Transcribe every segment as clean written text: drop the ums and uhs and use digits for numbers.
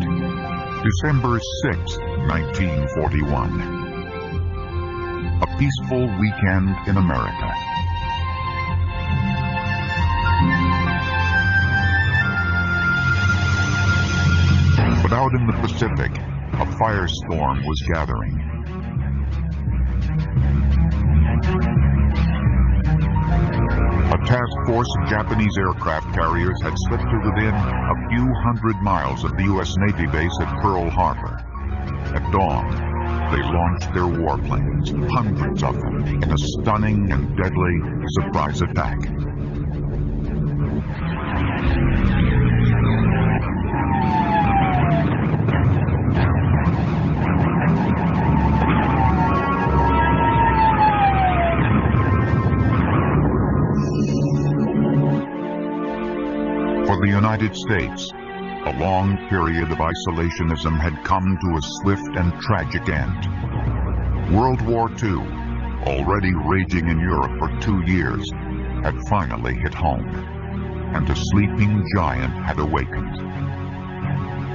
December 6, 1941. A peaceful weekend in America. But out in the Pacific, a firestorm was gathering. A task force of Japanese aircraft carriers had slipped to within a few hundred miles of the U.S. Navy base at Pearl Harbor. At dawn, they launched their warplanes, hundreds of them, in a stunning and deadly surprise attack. For the United States, a long period of isolationism had come to a swift and tragic end. World War II, already raging in Europe for 2 years, had finally hit home, and a sleeping giant had awakened.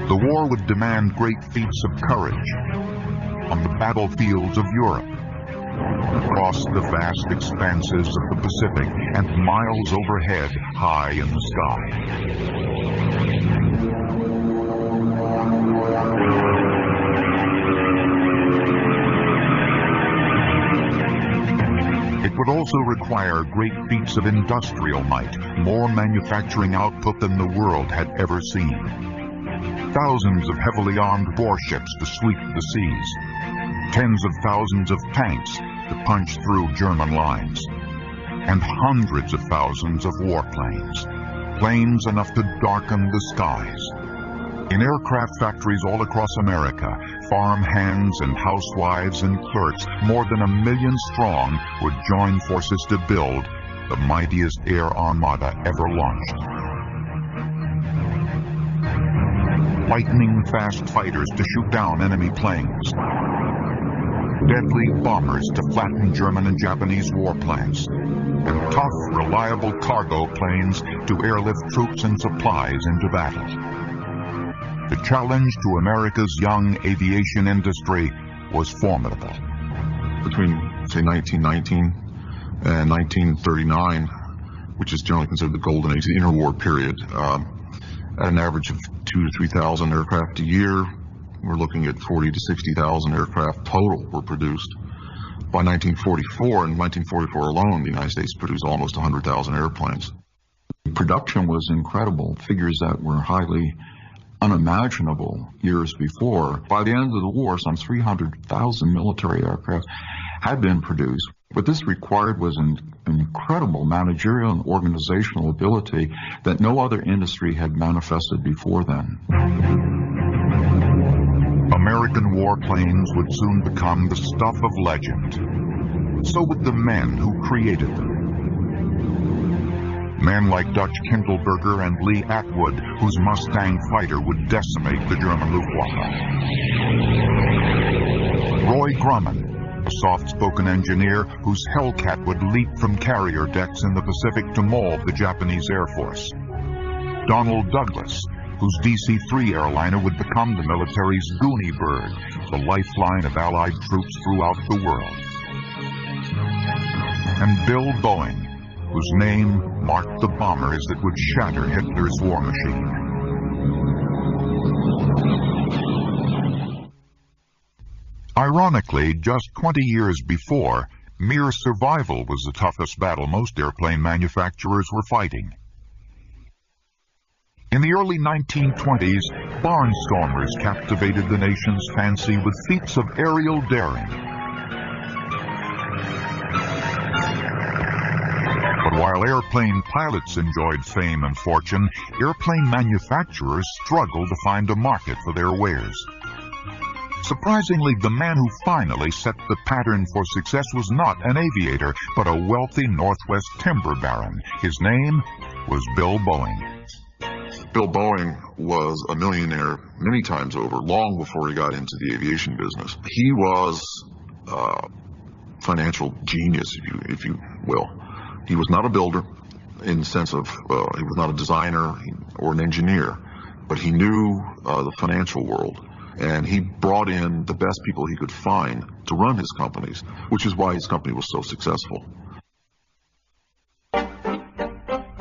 The war would demand great feats of courage on the battlefields of Europe, across the vast expanses of the Pacific, and miles overhead, high in the sky. It would also require great feats of industrial might, more manufacturing output than the world had ever seen. Thousands of heavily armed warships to sweep the seas, tens of thousands of tanks to punch through German lines, and hundreds of thousands of warplanes, planes enough to darken the skies. In aircraft factories all across America, farm hands and housewives and clerks, more than 1 million strong, would join forces to build the mightiest air armada ever launched. Lightning-fast fighters to shoot down enemy planes, deadly bombers to flatten German and Japanese warplanes, and tough, reliable cargo planes to airlift troops and supplies into battle. The challenge to America's young aviation industry was formidable. Between, say, 1919 and 1939, which is generally considered the golden age, the interwar period, at an average of 2,000 to 3,000 aircraft a year, we're looking at 40,000 to 60,000 aircraft total were produced. By 1944, in 1944 alone, the United States produced almost 100,000 airplanes. Production was incredible, figures that were highly unimaginable years before. By the end of the war, some 300,000 military aircraft had been produced. What this required was an incredible managerial and organizational ability that no other industry had manifested before then. American warplanes would soon become the stuff of legend. So would the men who created them. Men like Dutch Kindleberger and Lee Atwood, whose Mustang fighter would decimate the German Luftwaffe. Roy Grumman, a soft-spoken engineer whose Hellcat would leap from carrier decks in the Pacific to maul the Japanese Air Force. Donald Douglas, whose DC-3 airliner would become the military's Goonie Bird, the lifeline of Allied troops throughout the world. And Bill Boeing, whose name marked the bombers that would shatter Hitler's war machine. Ironically, just 20 years before, mere survival was the toughest battle most airplane manufacturers were fighting. In the early 1920s, barnstormers captivated the nation's fancy with feats of aerial daring. But while airplane pilots enjoyed fame and fortune, airplane manufacturers struggled to find a market for their wares. Surprisingly, the man who finally set the pattern for success was not an aviator, but a wealthy Northwest timber baron. His name was Bill Boeing. Bill Boeing was a millionaire many times over, long before he got into the aviation business. He was a financial genius, if you will. He was not a builder in the sense of he was not a designer or an engineer. but he knew the financial world, and he brought in the best people he could find to run his companies, which is why his company was so successful.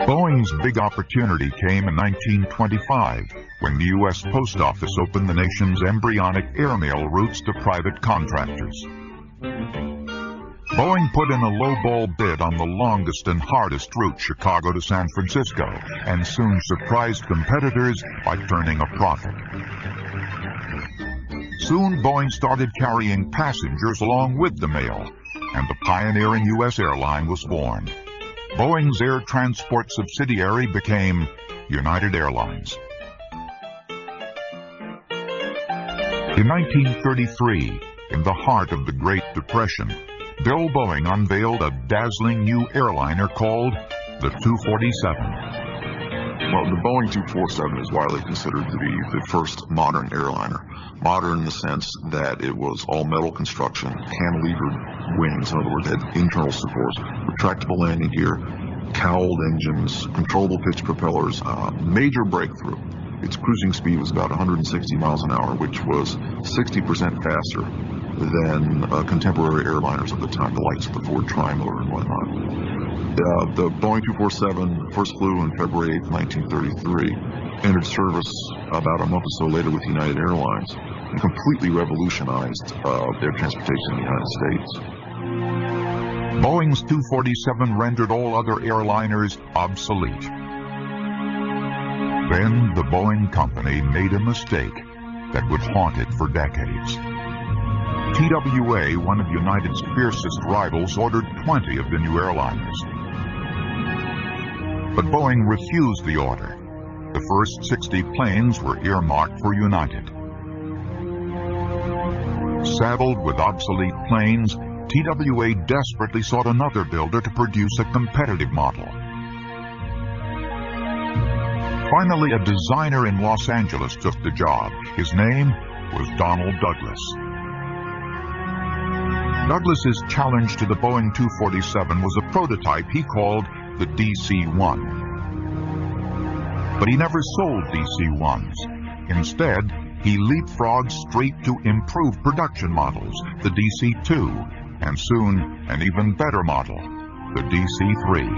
Boeing's big opportunity came in 1925 when the U.S. Post Office opened the nation's embryonic airmail routes to private contractors. Boeing put in a low-ball bid on the longest and hardest route, Chicago to San Francisco, and soon surprised competitors by turning a profit. Soon, Boeing started carrying passengers along with the mail, and the pioneering U.S. airline was born. Boeing's air transport subsidiary became United Airlines. In 1933, in the heart of the Great Depression, Bill Boeing unveiled a dazzling new airliner called the 247. Well, the Boeing 247 is widely considered to be the first modern airliner. Modern in the sense that it was all metal construction, cantilevered wings, in other words, it had internal supports, retractable landing gear, cowled engines, controllable pitch propellers, major breakthrough. Its cruising speed was about 160 miles an hour, which was 60% faster than contemporary airliners at the time, the likes of the Ford Trimotor and whatnot. The Boeing 247 first flew on February 8, 1933, entered service about a month or so later with United Airlines, and completely revolutionized air transportation in the United States. Boeing's 247 rendered all other airliners obsolete. Then the Boeing company made a mistake that would haunt it for decades. TWA, one of United's fiercest rivals, ordered 20 of the new airliners. But Boeing refused the order. The first 60 planes were earmarked for United. Saddled with obsolete planes, TWA desperately sought another builder to produce a competitive model. Finally, a designer in Los Angeles took the job. His name was Donald Douglas. Douglas's challenge to the Boeing 247 was a prototype he called the DC-1. But he never sold DC-1s. Instead, he leapfrogged straight to improved production models, the DC-2, and soon an even better model, the DC-3.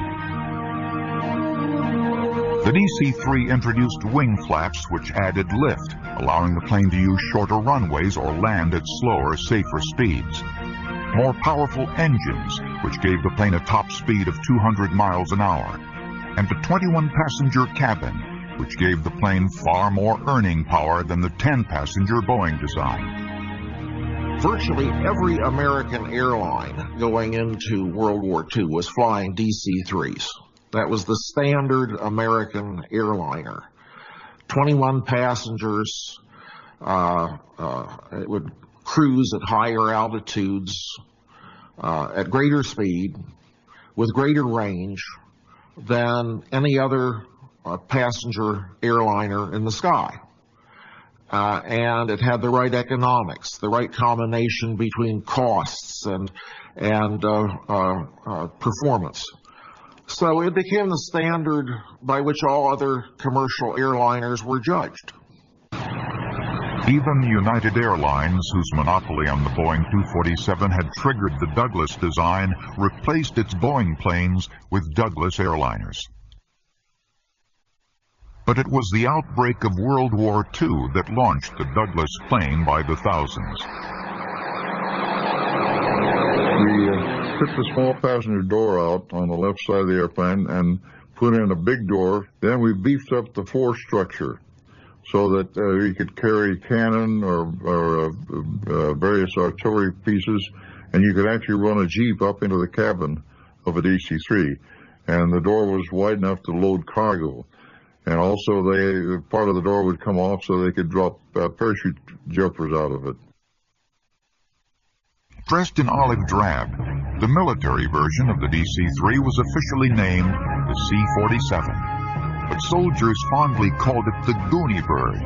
The DC-3 introduced wing flaps which added lift, allowing the plane to use shorter runways or land at slower, safer speeds. More powerful engines, which gave the plane a top speed of 200 miles an hour, and a 21-passenger cabin, which gave the plane far more earning power than the 10-passenger Boeing design. Virtually every American airline going into World War II was flying DC-3s. That was the standard American airliner. 21 passengers, it would cruise at higher altitudes, at greater speed, with greater range than any other passenger airliner in the sky. And it had the right economics, the right combination between costs and performance. So it became the standard by which all other commercial airliners were judged. Even United Airlines, whose monopoly on the Boeing 247 had triggered the Douglas design, replaced its Boeing planes with Douglas airliners. But it was the outbreak of World War II that launched the Douglas plane by the thousands. We took the small passenger door out on the left side of the airplane and put in a big door. Then we beefed up the fore structure so that we could carry cannon or various artillery pieces, and you could actually run a Jeep up into the cabin of a DC-3. And the door was wide enough to load cargo. And also, part of the door would come off so they could drop parachute jumpers out of it. Dressed in olive drab, the military version of the DC-3 was officially named the C-47. But soldiers fondly called it the Goonie Bird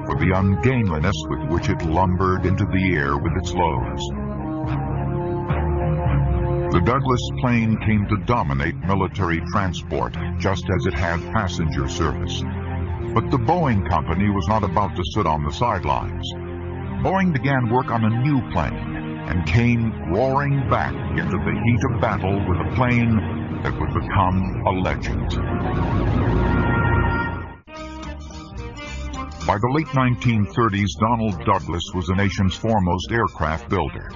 for the ungainliness with which it lumbered into the air with its loads. The Douglas plane came to dominate military transport, just as it had passenger service. But the Boeing company was not about to sit on the sidelines. Boeing began work on a new plane and came roaring back into the heat of battle with a plane that would become a legend. By the late 1930s, Donald Douglas was the nation's foremost aircraft builder.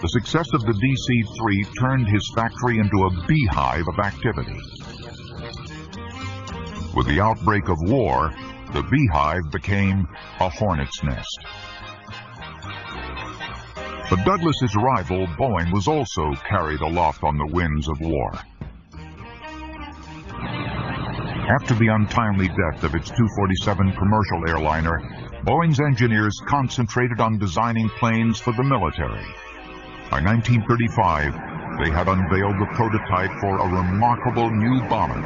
The success of the DC-3 turned his factory into a beehive of activity. With the outbreak of war, the beehive became a hornet's nest. But Douglas's rival, Boeing, was also carried aloft on the winds of war. After the untimely death of its 247 commercial airliner, Boeing's engineers concentrated on designing planes for the military. By 1935, they had unveiled the prototype for a remarkable new bomber,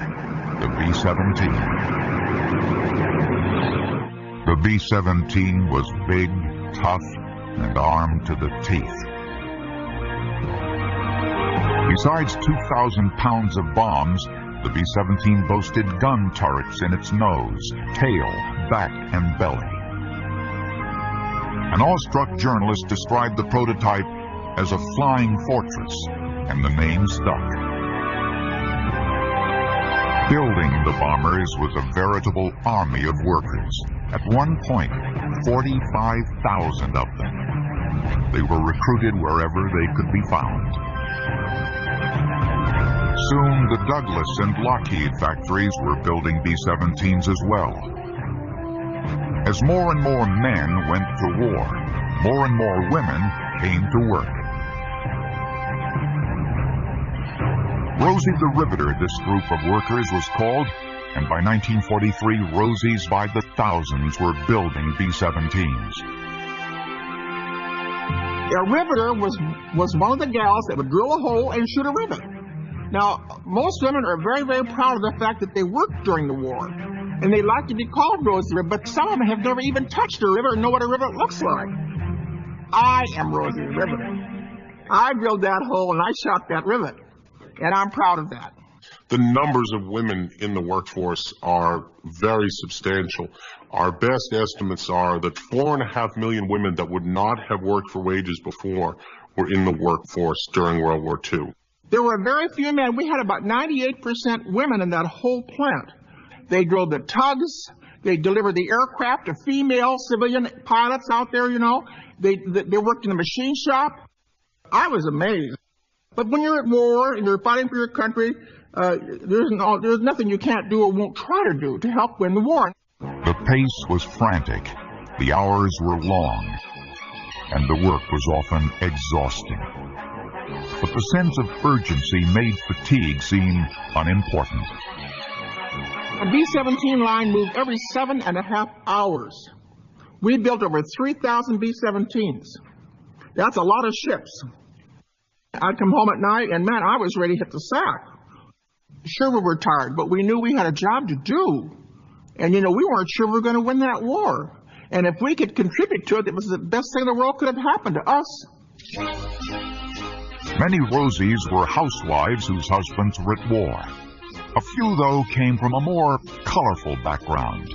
the B-17. The B-17 was big, tough, and armed to the teeth. Besides 2,000 pounds of bombs, the B-17 boasted gun turrets in its nose, tail, back, and belly. An awestruck journalist described the prototype as a flying fortress, and the name stuck. Building the bombers was a veritable army of workers. At one point, 45,000 of them. They were recruited wherever they could be found. Soon, the Douglas and Lockheed factories were building B-17s as well. As more and more men went to war, more and more women came to work. Rosie the Riveter, this group of workers was called, and by 1943, Rosies by the thousands were building B-17s. A riveter was one of the gals that would drill a hole and shoot a rivet. Now, most women are very, very proud of the fact that they worked during the war, and they like to be called Rosie, but some of them have never even touched a rivet or know what a rivet looks like. I am Rosie the Riveter. I drilled that hole and I shot that rivet, and I'm proud of that. The numbers of women in the workforce are very substantial. Our best estimates are that 4.5 million women that would not have worked for wages before were in the workforce during World War II. There were very few men. We had about 98% women in that whole plant. They drove the tugs. They delivered the aircraft to female civilian pilots out there, you know. They worked in the machine shop. I was amazed. But when you're at war and you're fighting for your country, there's nothing you can't do or won't try to do to help win the war. The pace was frantic, the hours were long, and the work was often exhausting. But the sense of urgency made fatigue seem unimportant. A B-17 line moved every 7.5 hours. We built over 3,000 B-17s. That's a lot of ships. I'd come home at night, and man, I was ready to hit the sack. Sure, we were tired, but we knew we had a job to do. And, you know, we weren't sure we were going to win that war. And if we could contribute to it, it was the best thing in the world could have happened to us. Many Rosies were housewives whose husbands were at war. A few, though, came from a more colorful background.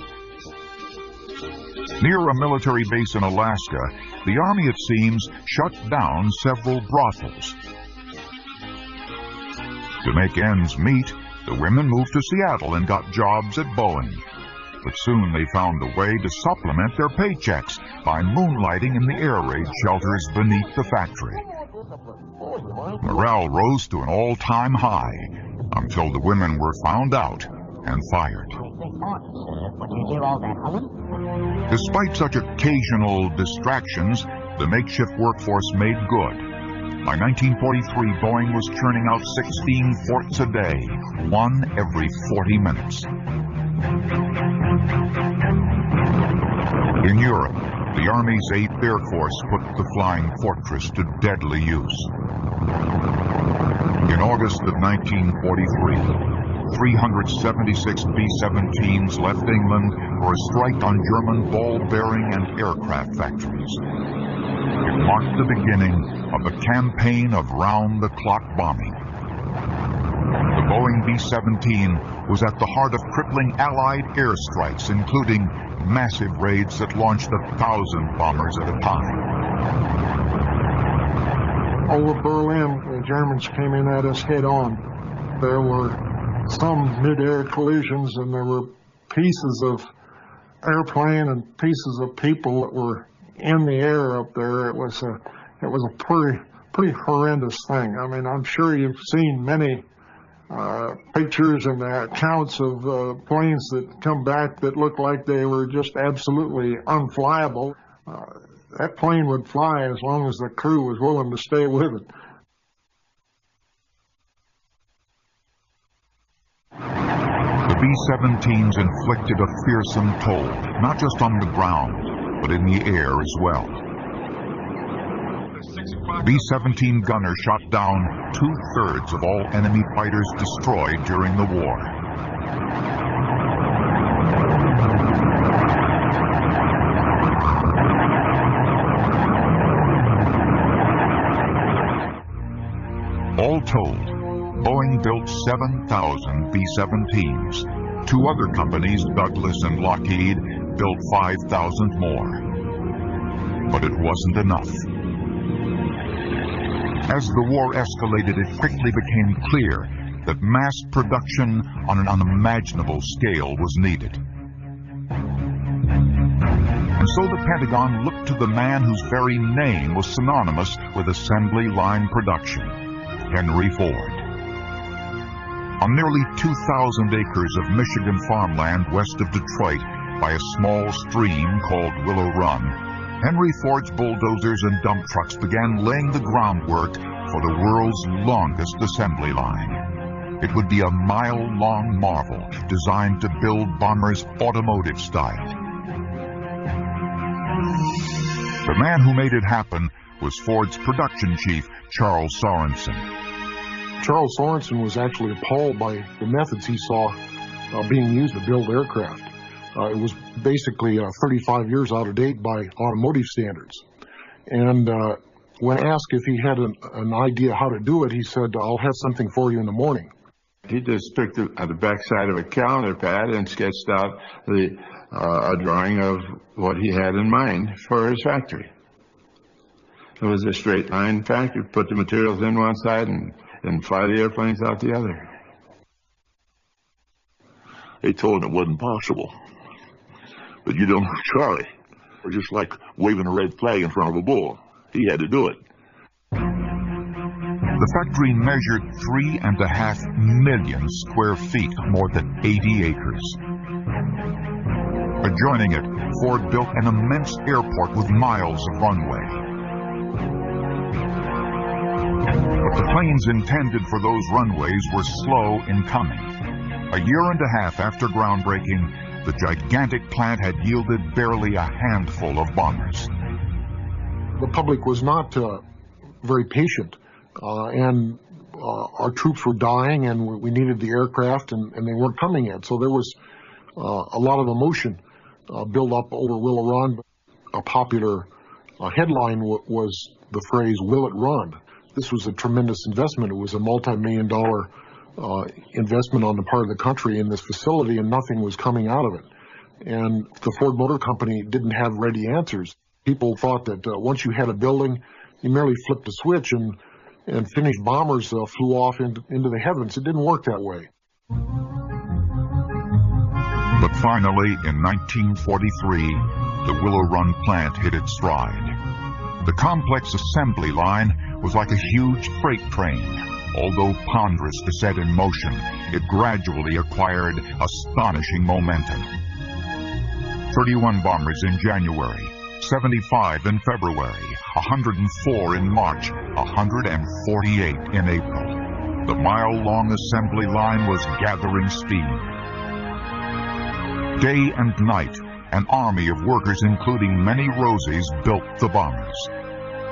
Near a military base in Alaska, the Army, it seems, shut down several brothels. To make ends meet, the women moved to Seattle and got jobs at Boeing. But soon they found a way to supplement their paychecks by moonlighting in the air raid shelters beneath the factory. Morale rose to an all-time high until the women were found out and fired. Despite such occasional distractions, the makeshift workforce made good. By 1943, Boeing was churning out 16 forts a day, one every 40 minutes. In Europe, the Army's 8th Air Force put the Flying Fortress to deadly use. In August of 1943, 376 B-17s left England for a strike on German ball-bearing and aircraft factories. It marked the beginning of a campaign of round-the-clock bombing. The Boeing B-17 was at the heart of crippling Allied airstrikes, including massive raids that launched 1,000 bombers at a time. Over Berlin, the Germans came in at us head on. There were some mid-air collisions, and there were pieces of airplane and pieces of people that were in the air up there. It was a pretty horrendous thing. I mean, I'm sure you've seen many pictures and accounts of planes that come back that look like they were just absolutely unflyable. That plane would fly as long as the crew was willing to stay with it. The B-17s inflicted a fearsome toll, not just on the ground, but in the air as well. B-17 gunners shot down 2/3 of all enemy fighters destroyed during the war. All told, Boeing built 7,000 B-17s. Two other companies, Douglas and Lockheed, built 5,000 more. But it wasn't enough. As the war escalated, it quickly became clear that mass production on an unimaginable scale was needed. And so the Pentagon looked to the man whose very name was synonymous with assembly line production, Henry Ford. On nearly 2,000 acres of Michigan farmland west of Detroit by a small stream called Willow Run, Henry Ford's bulldozers and dump trucks began laying the groundwork for the world's longest assembly line. It would be a mile-long marvel designed to build bombers automotive style. The man who made it happen was Ford's production chief, Charles Sorensen. Charles Sorensen was actually appalled by the methods he saw being used to build aircraft. It was basically 35 years out of date by automotive standards. And when asked if he had an idea how to do it, he said, "I'll have something for you in the morning." He just took the backside of a calendar pad and sketched out a drawing of what he had in mind for his factory. It was a straight line factory, put the materials in one side and fly the airplanes out the other. They told him it wasn't possible. But you don't know Charlie. Or just like waving a red flag in front of a bull. He had to do it. The factory measured 3.5 million square feet, more than 80 acres. Adjoining it, Ford built an immense airport with miles of runway. But the planes intended for those runways were slow in coming. A year and a half after groundbreaking, the gigantic plant had yielded barely a handful of bombers. The public was not very patient, and our troops were dying, and we needed the aircraft, and they weren't coming in. So there was a lot of emotion built up over Will It Run. A popular headline was the phrase, "Will it run?" This was a tremendous investment. It was a multi-million-dollar investment on the part of the country in this facility, and nothing was coming out of it. And the Ford Motor Company didn't have ready answers. People thought that once you had a building, you merely flipped a switch and finished bombers flew off into the heavens. It didn't work that way. But finally, in 1943, the Willow Run plant hit its stride. The complex assembly line was like a huge freight train. Although ponderous to set in motion, it gradually acquired astonishing momentum. 31 bombers in January, 75 in February, 104 in March, 148 in April. The mile-long assembly line was gathering steam. Day and night, an army of workers, including many Rosies, built the bombers.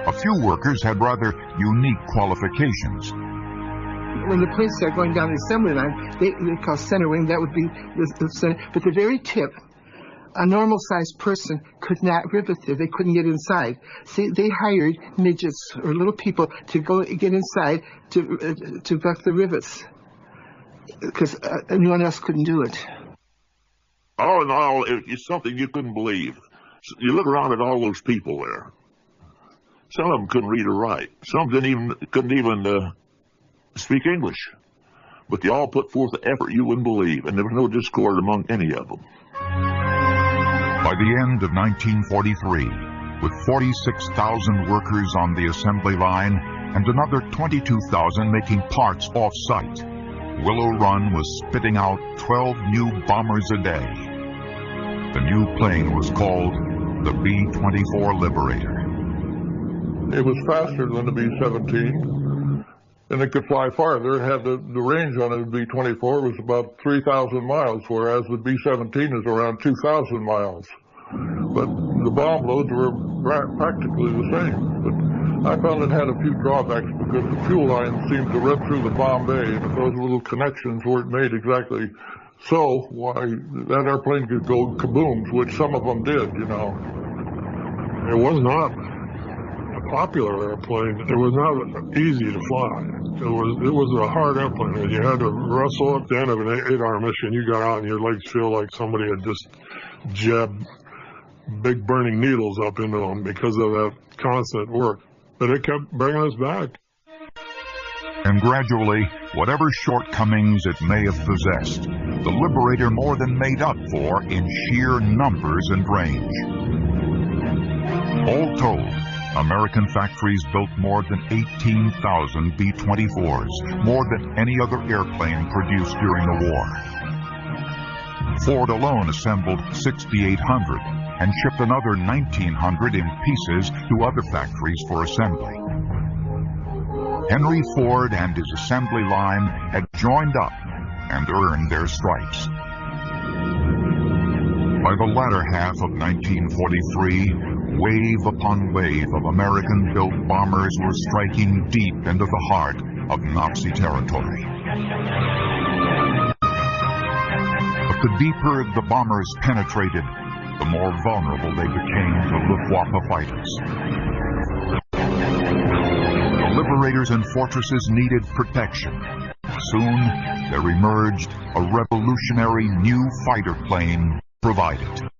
A few workers had rather unique qualifications. When the planes start going down the assembly line, they call center wing, that would be the center. But the very tip, a normal-sized person could not rivet there. They couldn't get inside. See, they hired midgets or little people to go get inside to buck the rivets. because anyone else couldn't do it. All in all, it's something you couldn't believe. You look around at all those people there. Some of them couldn't read or write. Some couldn't even speak English. But they all put forth the effort you wouldn't believe, and there was no discord among any of them. By the end of 1943, with 46,000 workers on the assembly line and another 22,000 making parts off-site, Willow Run was spitting out 12 new bombers a day. The new plane was called the B-24 Liberator. It was faster than the B-17, and it could fly farther. It had the range on it, the B-24 was about 3,000 miles, whereas the B-17 is around 2,000 miles. But the bomb loads were practically the same. But I found it had a few drawbacks because the fuel lines seemed to run through the bomb bay, and if those little connections weren't made exactly so, why, that airplane could go kabooms, which some of them did, you know. It was not a popular airplane. It was not easy to fly. It was a hard airplane, and you had to wrestle at the end of an 8-hour mission. You got out and your legs feel like somebody had just jabbed big burning needles up into them because of that constant work. But it kept bringing us back. And gradually, whatever shortcomings it may have possessed, the Liberator more than made up for in sheer numbers and range. All told, American factories built more than 18,000 B-24s, more than any other airplane produced during the war. Ford alone assembled 6,800 and shipped another 1,900 in pieces to other factories for assembly. Henry Ford and his assembly line had joined up and earned their stripes. By the latter half of 1943, wave upon wave of American-built bombers were striking deep into the heart of Nazi territory. But the deeper the bombers penetrated, the more vulnerable they became to Luftwaffe fighters. The Liberators and fortresses needed protection. Soon, there emerged a revolutionary new fighter plane provided.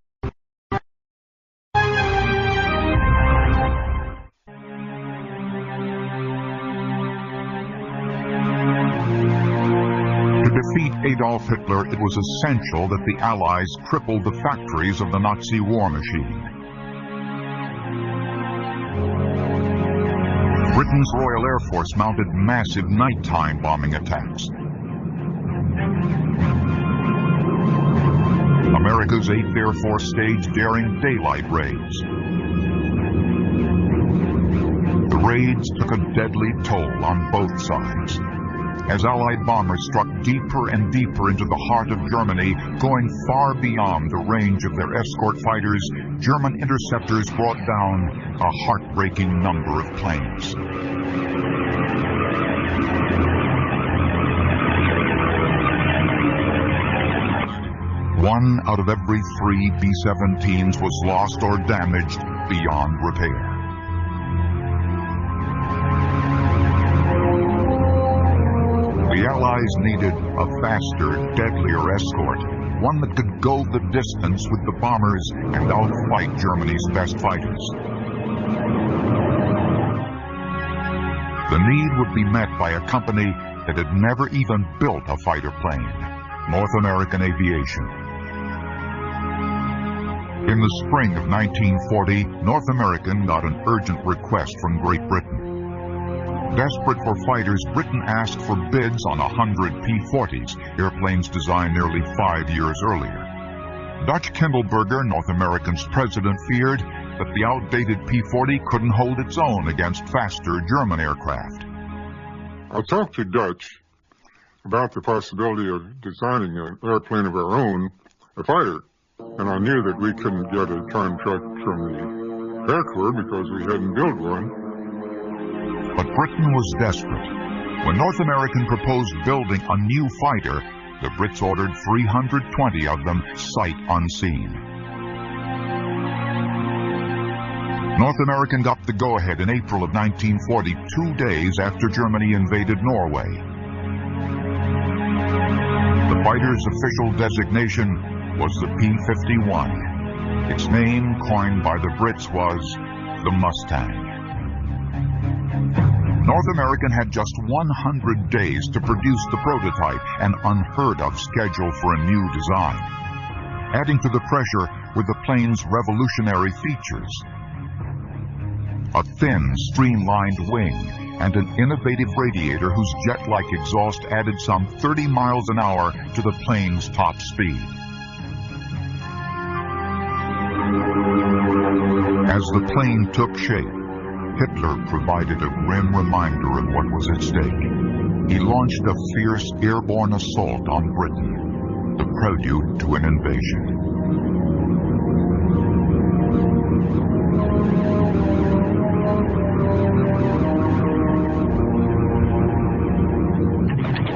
To defeat Adolf Hitler, it was essential that the Allies cripple the factories of the Nazi war machine. Britain's Royal Air Force mounted massive nighttime bombing attacks. America's 8th Air Force staged daring daylight raids. The raids took a deadly toll on both sides. As Allied bombers struck deeper and deeper into the heart of Germany, going far beyond the range of their escort fighters, German interceptors brought down a heartbreaking number of planes. One out of every 3 B-17s was lost or damaged beyond repair. The Allies needed a faster, deadlier escort, one that could go the distance with the bombers and outfight Germany's best fighters. The need would be met by a company that had never even built a fighter plane, North American Aviation. In the spring of 1940, North American got an urgent request from Great Britain. Desperate for fighters, Britain asked for bids on 100 P-40s, airplanes designed nearly 5 years earlier. Dutch Kindleberger, North American's president, feared that the outdated P-40 couldn't hold its own against faster German aircraft. I talked to Dutch about the possibility of designing an airplane of our own, a fighter, and I knew that we couldn't get a time truck from the Air Corps because we hadn't built one. But Britain was desperate. When North American proposed building a new fighter, the Brits ordered 320 of them sight unseen. North American got the go-ahead in April of 1940, 2 days after Germany invaded Norway. The fighter's official designation was the P-51. Its name, coined by the Brits, was the Mustang. North American had just 100 days to produce the prototype, an unheard-of schedule for a new design. Adding to the pressure were the plane's revolutionary features: a thin, streamlined wing and an innovative radiator whose jet-like exhaust added some 30 miles an hour to the plane's top speed. As the plane took shape, Hitler provided a grim reminder of what was at stake. He launched a fierce airborne assault on Britain, the prelude to an invasion.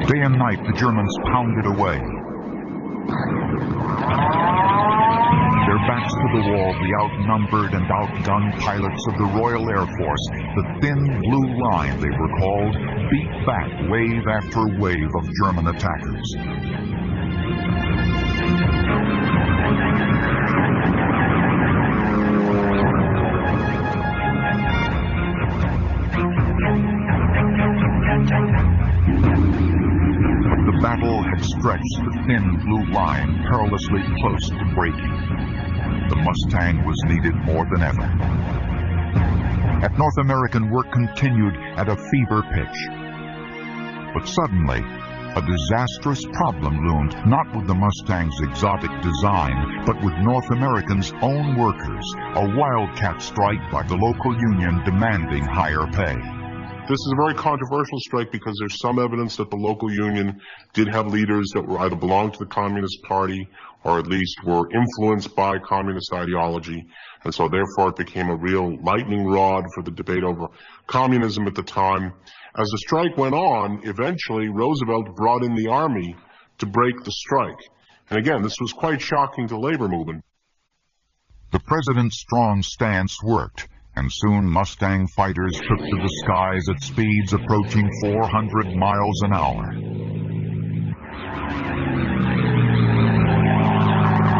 Day and night, the Germans pounded away. Their backs to the wall, the outnumbered and outgunned pilots of the Royal Air Force, the thin blue line they were called, beat back wave after wave of German attackers. The battle had stretched the thin blue line perilously close to breaking. The Mustang was needed more than ever. At North American, work continued at a fever pitch. But suddenly, a disastrous problem loomed, not with the Mustang's exotic design, but with North American's own workers, a wildcat strike by the local union demanding higher pay. This is a very controversial strike because there's some evidence that the local union did have leaders that were either belonged to the Communist Party or at least were influenced by communist ideology. And so therefore it became a real lightning rod for the debate over communism at the time. As the strike went on, eventually Roosevelt brought in the army to break the strike. And again, this was quite shocking to the labor movement. The president's strong stance worked, and soon Mustang fighters took to the skies at speeds approaching 400 miles an hour.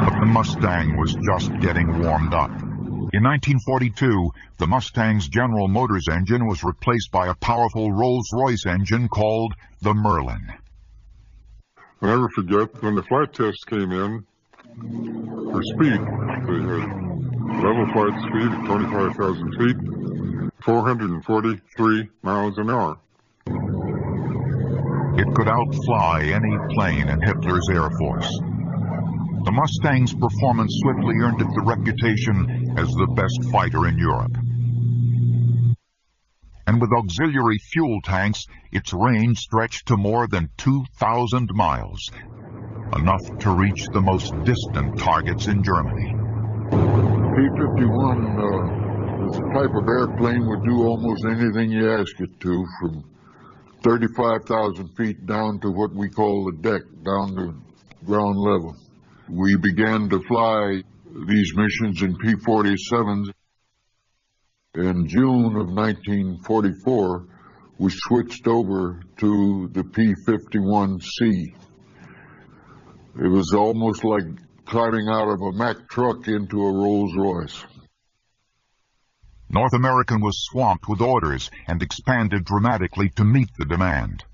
But the Mustang was just getting warmed up. In 1942, the Mustang's General Motors engine was replaced by a powerful Rolls-Royce engine called the Merlin. I'll never forget when the flight test came in, for speed, they had level flight speed at 25,000 feet, 443 miles an hour. It could outfly any plane in Hitler's Air Force. The Mustang's performance swiftly earned it the reputation as the best fighter in Europe. And with auxiliary fuel tanks, its range stretched to more than 2,000 miles, enough to reach the most distant targets in Germany. P-51 is a type of airplane would do almost anything you ask it to, from 35,000 feet down to what we call the deck, down to ground level. We began to fly these missions in P-47s. In June of 1944, we switched over to the P-51C. It was almost like climbing out of a Mack truck into a Rolls-Royce. North American was swamped with orders and expanded dramatically to meet the demand.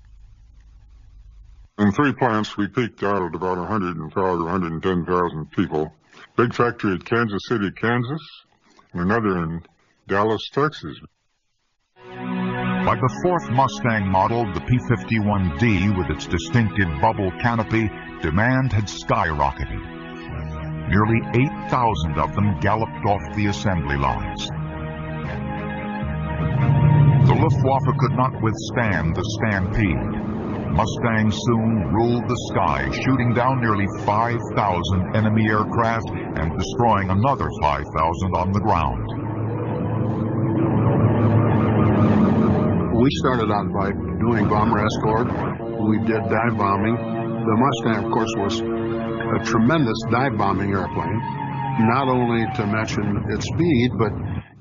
In 3 plants, we peaked out at about 105 or 110,000 people. Big factory at Kansas City, Kansas, and another in Dallas, Texas. By the 4th Mustang model, the P-51D, with its distinctive bubble canopy, demand had skyrocketed. Nearly 8,000 of them galloped off the assembly lines. The Luftwaffe could not withstand the stampede. Mustangs soon ruled the sky, shooting down nearly 5,000 enemy aircraft and destroying another 5,000 on the ground. We started out by doing bomber escort. We did dive bombing. The Mustang, of course, was a tremendous dive bombing airplane, not only to mention its speed, but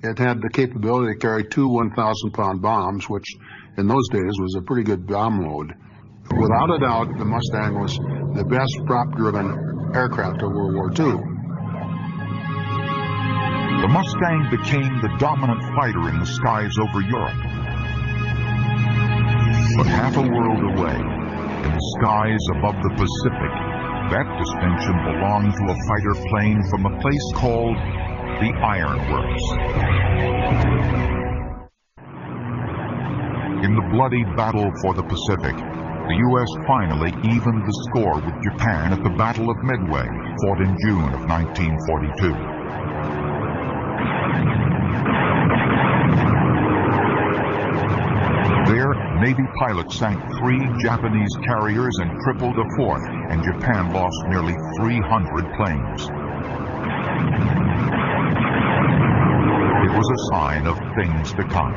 it had the capability to carry 2 1,000-pound bombs, which in those days was a pretty good bomb load. Without a doubt, the Mustang was the best prop-driven aircraft of World War II. The Mustang became the dominant fighter in the skies over Europe. But half a world away, in the skies above the Pacific, that distinction belonged to a fighter plane from a place called the Iron Works. In the bloody battle for the Pacific, the U.S. finally evened the score with Japan at the Battle of Midway, fought in June of 1942. There, Navy pilots sank 3 Japanese carriers and crippled a 4th, and Japan lost nearly 300 planes. It was a sign of things to come.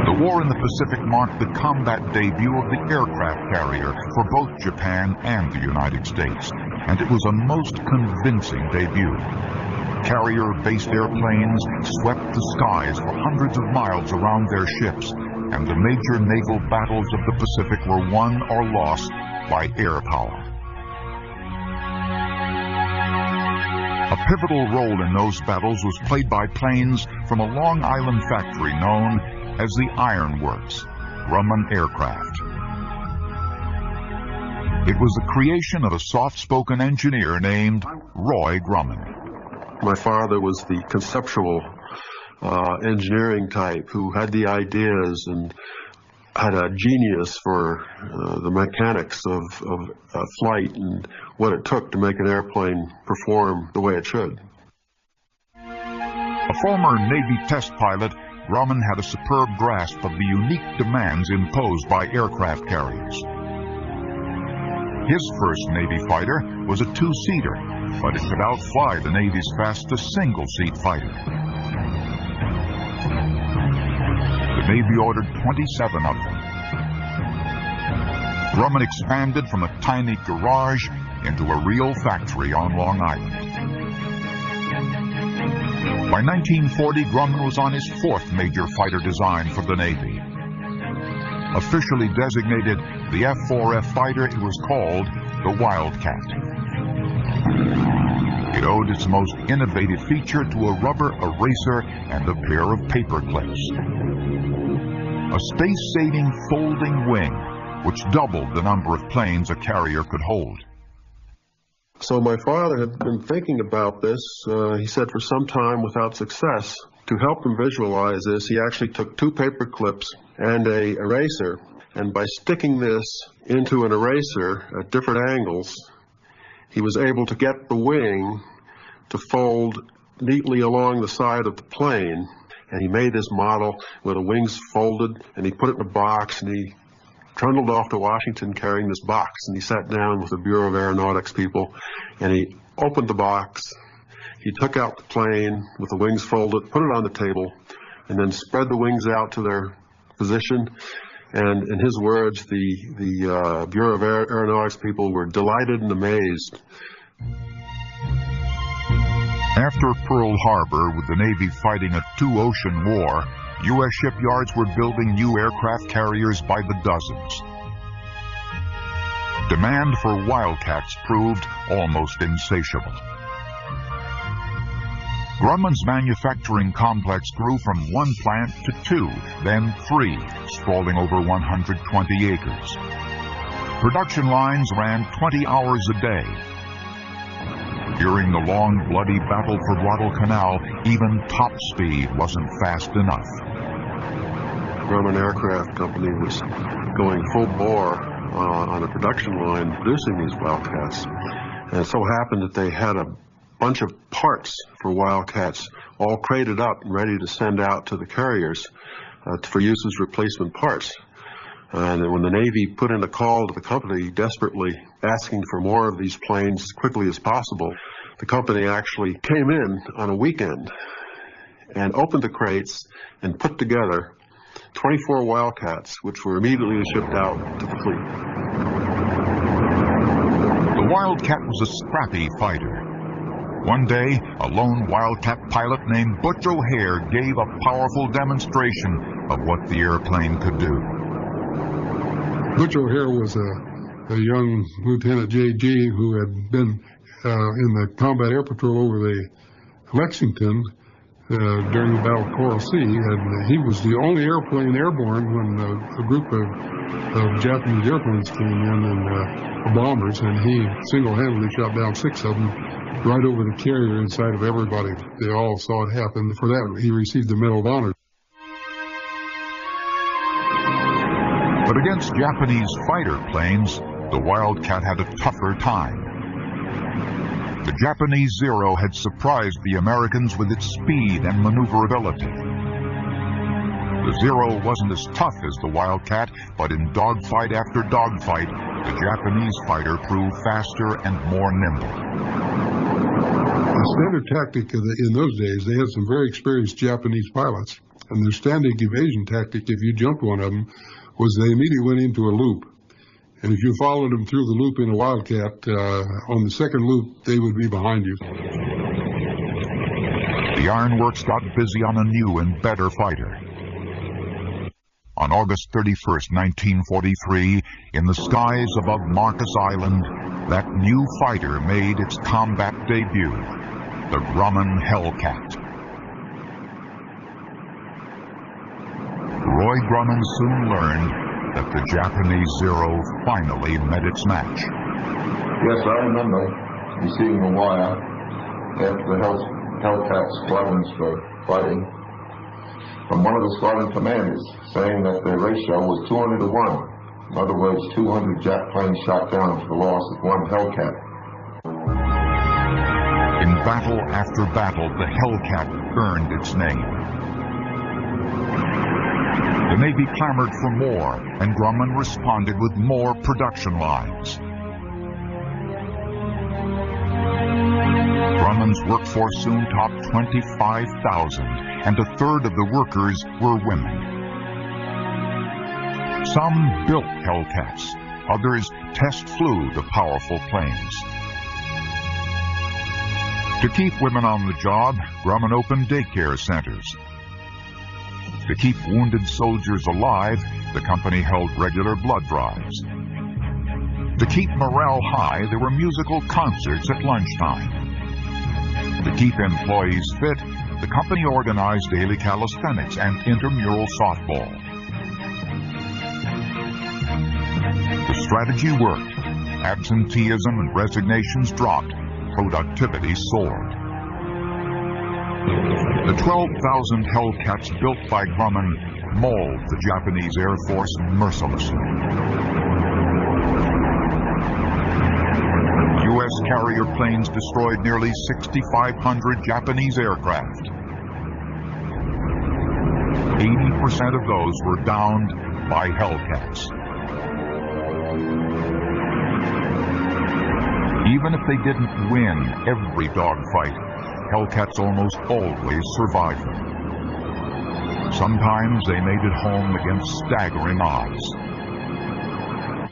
The war in the Pacific marked the combat debut of the aircraft carrier for both Japan and the United States, and it was a most convincing debut. Carrier-based airplanes swept the skies for hundreds of miles around their ships, and the major naval battles of the Pacific were won or lost by air power. A pivotal role in those battles was played by planes from a Long Island factory known as the Iron Works, Grumman Aircraft. It was the creation of a soft-spoken engineer named Roy Grumman. My father was the conceptual engineering type who had the ideas and had a genius for the mechanics of flight and what it took to make an airplane perform the way it should. A former Navy test pilot, Grumman had a superb grasp of the unique demands imposed by aircraft carriers. His first Navy fighter was a 2-seater, but it could outfly the Navy's fastest single-seat fighter. The Navy ordered 27 of them. Grumman expanded from a tiny garage into a real factory on Long Island. By 1940, Grumman was on his 4th major fighter design for the Navy. Officially designated the F-4F fighter, it was called the Wildcat. It owed its most innovative feature to a rubber eraser and a pair of paper clips. A space-saving folding wing, which doubled the number of planes a carrier could hold. So my father had been thinking about this, he said, for some time without success. To help him visualize this, he actually took 2 paper clips and an eraser, and by sticking this into an eraser at different angles, he was able to get the wing to fold neatly along the side of the plane. And he made this model where the wings folded, and he put it in a box, and he trundled off to Washington carrying this box. And he sat down with the Bureau of Aeronautics people, and he opened the box. He took out the plane with the wings folded, put it on the table, and then spread the wings out to their position. And in his words, the Bureau of Aeronautics people were delighted and amazed. After Pearl Harbor, with the Navy fighting a 2-ocean war, U.S. shipyards were building new aircraft carriers by the dozens. Demand for Wildcats proved almost insatiable. Grumman's manufacturing complex grew from 1 plant to 2, then 3, sprawling over 120 acres. Production lines ran 20 hours a day. During the long, bloody battle for Guadalcanal, even top speed wasn't fast enough. Grumman Aircraft Company was going full bore on a production line producing these Wildcats. And it so happened that they had a bunch of parts for Wildcats all crated up and ready to send out to the carriers for use as replacement parts. And when the Navy put in a call to the company desperately asking for more of these planes as quickly as possible, the company actually came in on a weekend and opened the crates and put together 24 Wildcats, which were immediately shipped out to the fleet. The Wildcat was a scrappy fighter. One day, a lone Wildcat pilot named Butch O'Hare gave a powerful demonstration of what the airplane could do. Butch O'Hare was a young Lieutenant J.G. who had been in the Combat Air Patrol over the Lexington during the Battle of Coral Sea, and he was the only airplane airborne when a group of Japanese airplanes came in and bombers, and he single-handedly shot down 6 of them right over the carrier inside of everybody. They all saw it happen. For that, he received the Medal of Honor. But against Japanese fighter planes, the Wildcat had a tougher time. The Japanese Zero had surprised the Americans with its speed and maneuverability. The Zero wasn't as tough as the Wildcat, but in dogfight after dogfight, the Japanese fighter proved faster and more nimble. The standard tactic in those days, they had some very experienced Japanese pilots, and their standard evasion tactic, if you jumped one of them, was they immediately went into a loop. And if you followed them through the loop in a Wildcat, on the second loop, they would be behind you. The Ironworks got busy on a new and better fighter. On August 31st, 1943, in the skies above Marcus Island, that new fighter made its combat debut, the Grumman Hellcat. Roy Grumman soon learned that the Japanese Zero finally met its match. Yes, I remember receiving a wire after the Hellcat squadrons were fighting from one of the squadron commanders saying that the ratio was 200 to 1. In other words, 200 Jap planes shot down for the loss of one Hellcat. In battle after battle, the Hellcat earned its name. The Navy clamored for more, and Grumman responded with more production lines. Grumman's workforce soon topped 25,000, and a third of the workers were women. Some built Hellcats, others test flew the powerful planes. To keep women on the job, Grumman opened daycare centers. To keep wounded soldiers alive, the company held regular blood drives. To keep morale high, there were musical concerts at lunchtime. To keep employees fit, the company organized daily calisthenics and intramural softball. The strategy worked. Absenteeism and resignations dropped. Productivity soared. The 12,000 Hellcats built by Grumman mauled the Japanese Air Force mercilessly. U.S. carrier planes destroyed nearly 6,500 Japanese aircraft. 80% of those were downed by Hellcats. Even if they didn't win every dogfight, Hellcats almost always survived them. Sometimes they made it home against staggering odds.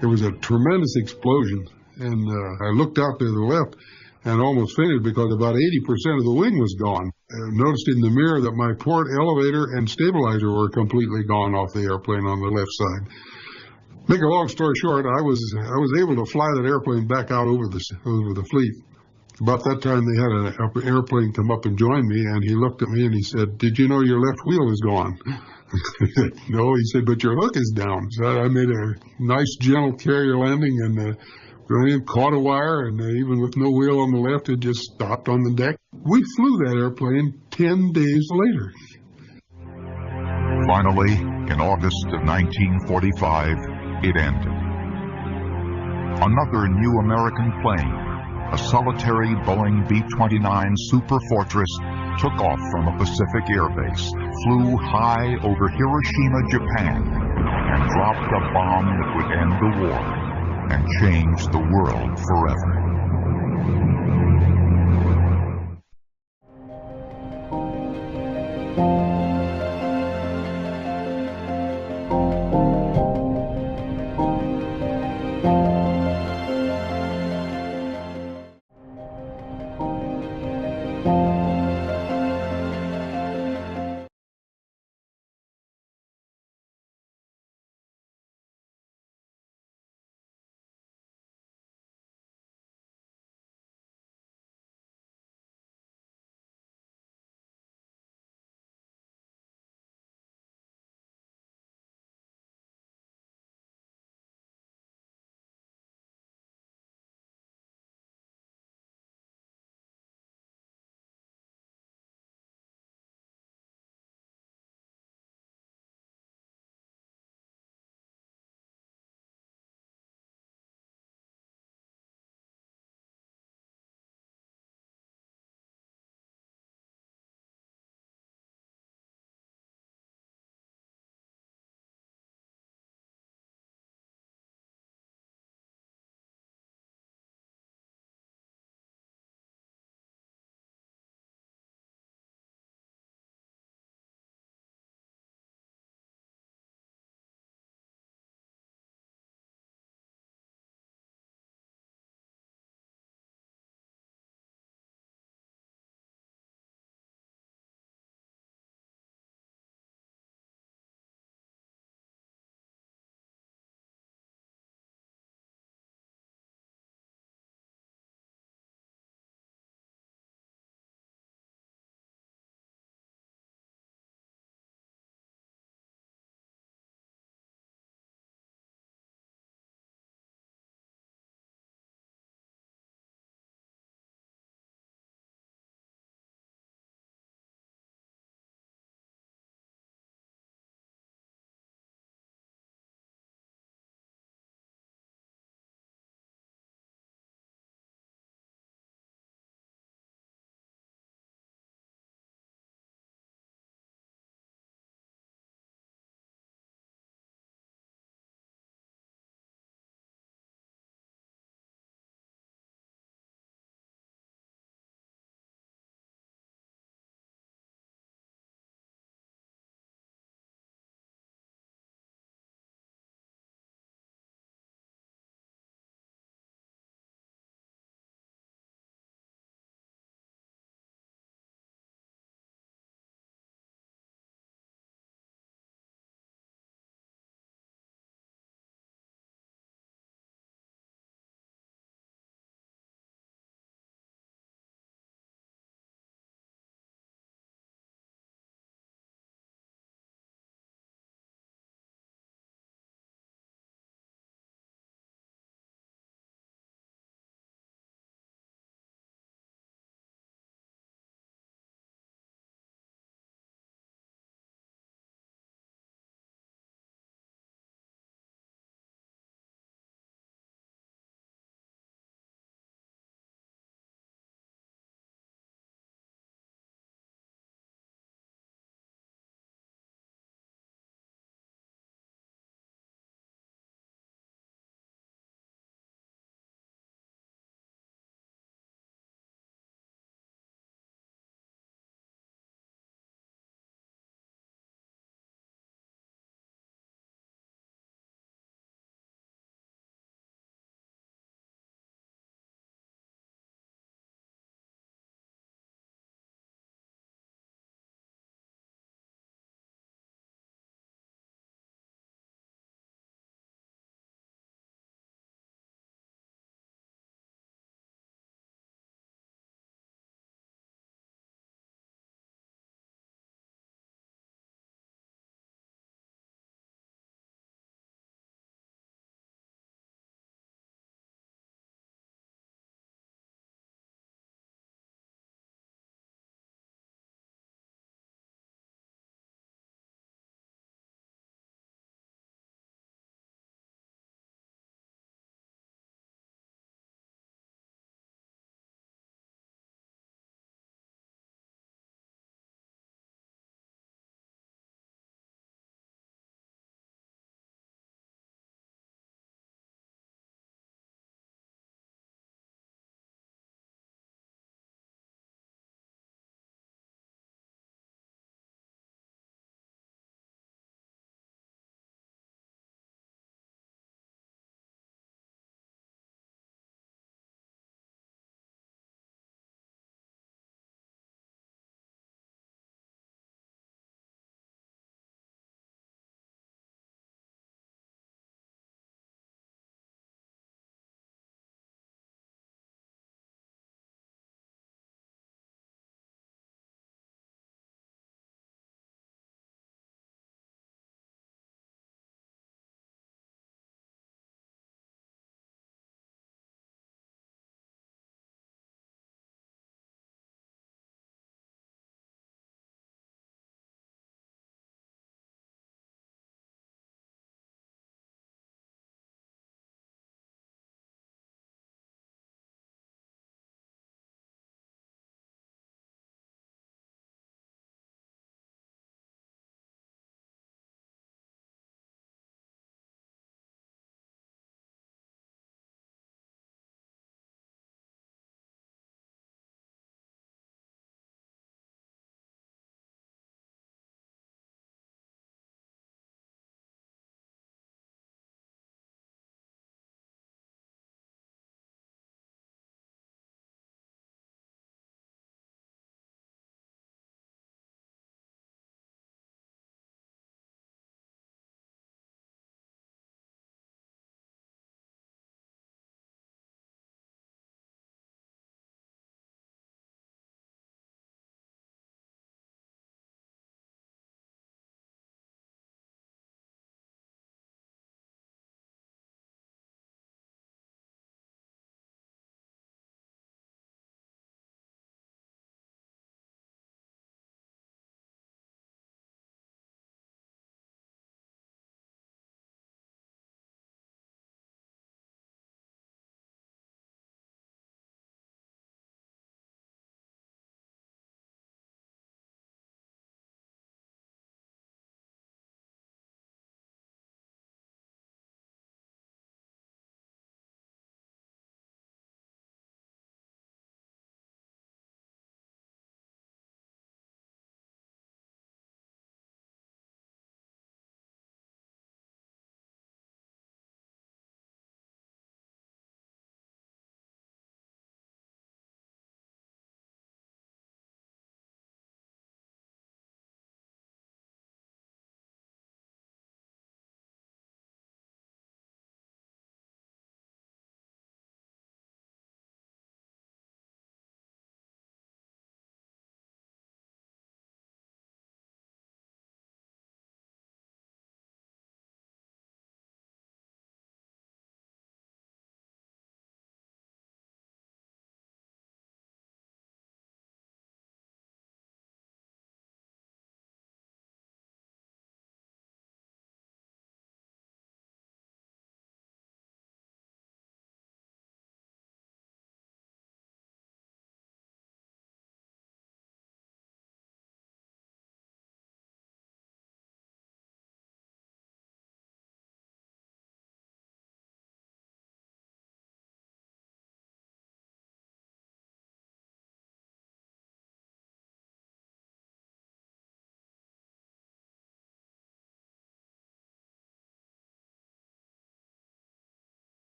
There was a tremendous explosion, and I looked out to the left and almost fainted because about 80% of the wing was gone. I noticed in the mirror that my port, elevator, and stabilizer were completely gone off the airplane on the left side. Make a long story short, I was able to fly that airplane back out over the fleet. About that time, they had an airplane come up and join me, and he looked at me and he said, "Did you know your left wheel is gone?" No, he said, "But your hook is down." So I made a nice, gentle carrier landing and caught a wire, and even with no wheel on the left, it just stopped on the deck. We flew that airplane 10 days later. Finally, in August of 1945, it ended. Another new American plane, a solitary Boeing B-29 Super Fortress, took off from a Pacific air base, flew high over Hiroshima, Japan, and dropped a bomb that would end the war and change the world forever.